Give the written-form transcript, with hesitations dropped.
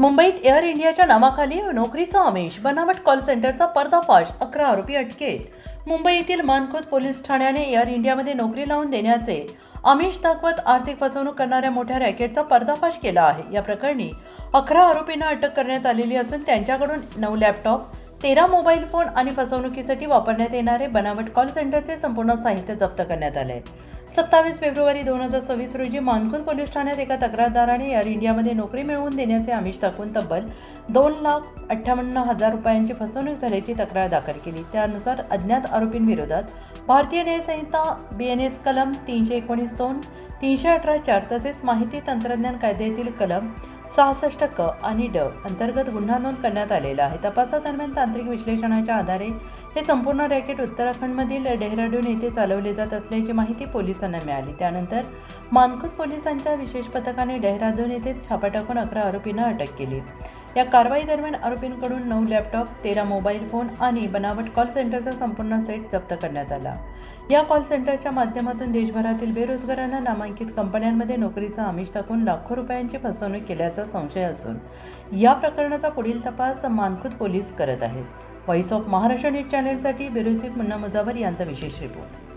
मुंबईत एअर इंडियाच्या नावाखाली नोकरीचा आमिष, बनावट कॉल सेंटरचा पर्दाफाश, 11 आरोपी अटकेत। मुंबईतील मानखुर्द पोलीस ठाण्याने एअर इंडियामध्ये नोकरी लावून देण्याचे आमिष दाखवत आर्थिक फसवणूक करणाऱ्या मोठ्या रॅकेटचा पर्दाफाश केला आहे। या प्रकरणी 11 आरोपींना अटक करण्यात आलेली असून त्यांच्याकडून 9 लॅपटॉप, 13 मोबाईल फोन आणि फसवणुकीसाठी वापरण्यात येणारे बनावट कॉल सेंटरचे संपूर्ण साहित्य जप्त करण्यात आले। 27 फेब्रुवारी 2026 रोजी मानखुर्द पोलीस ठाण्यात एका तक्रारदाराने एअर इंडियामध्ये नोकरी मिळवून देण्याचे आमिष दाखवून तब्बल 2,58,000 रुपयांची फसवणूक झाल्याची तक्रार दाखल केली। त्यानुसार अज्ञात आरोपींविरोधात भारतीय न्याय संहिता BNS कलम 319(2), 318(4) तसेच माहिती तंत्रज्ञान कायद्यातील कलम 66 क आणि ड अंतर्गत गुन्हा नोंद करण्यात आलेला आहे। तपासादरम्यान तांत्रिक विश्लेषणाच्या आधारे हे संपूर्ण रॅकेट उत्तराखंडमधील डेहराडून येथे चालवले जात असल्याची माहिती पोलिसांना मिळाली। त्यानंतर मानखुर्द पोलिसांच्या विशेष पथकाने डेहराडून येथे छापा टाकून 11 आरोपींना अटक केली। या कारवाई दरम्यान आरोपींकडून 9 लॅपटॉप, 13 मोबाईल फोन आणि बनावट कॉल सेंटरचा संपूर्ण सेट जप्त करण्यात आला। या कॉल सेंटरच्या माध्यमातून देशभरातील बेरोजगारांना नामांकित कंपन्यांमध्ये नोकरीचा आमिष दाखवून लाखो रुपयांची फसवणूक केल्याचा संशय असून या प्रकरणाचा पुढील तपास मानखुर्द पोलीस करत आहेत। व्हॉइस ऑफ महाराष्ट्र न्यूज चॅनलसाठी ब्युरो चीफ मुन्ना मुजावर यांचा विशेष रिपोर्ट।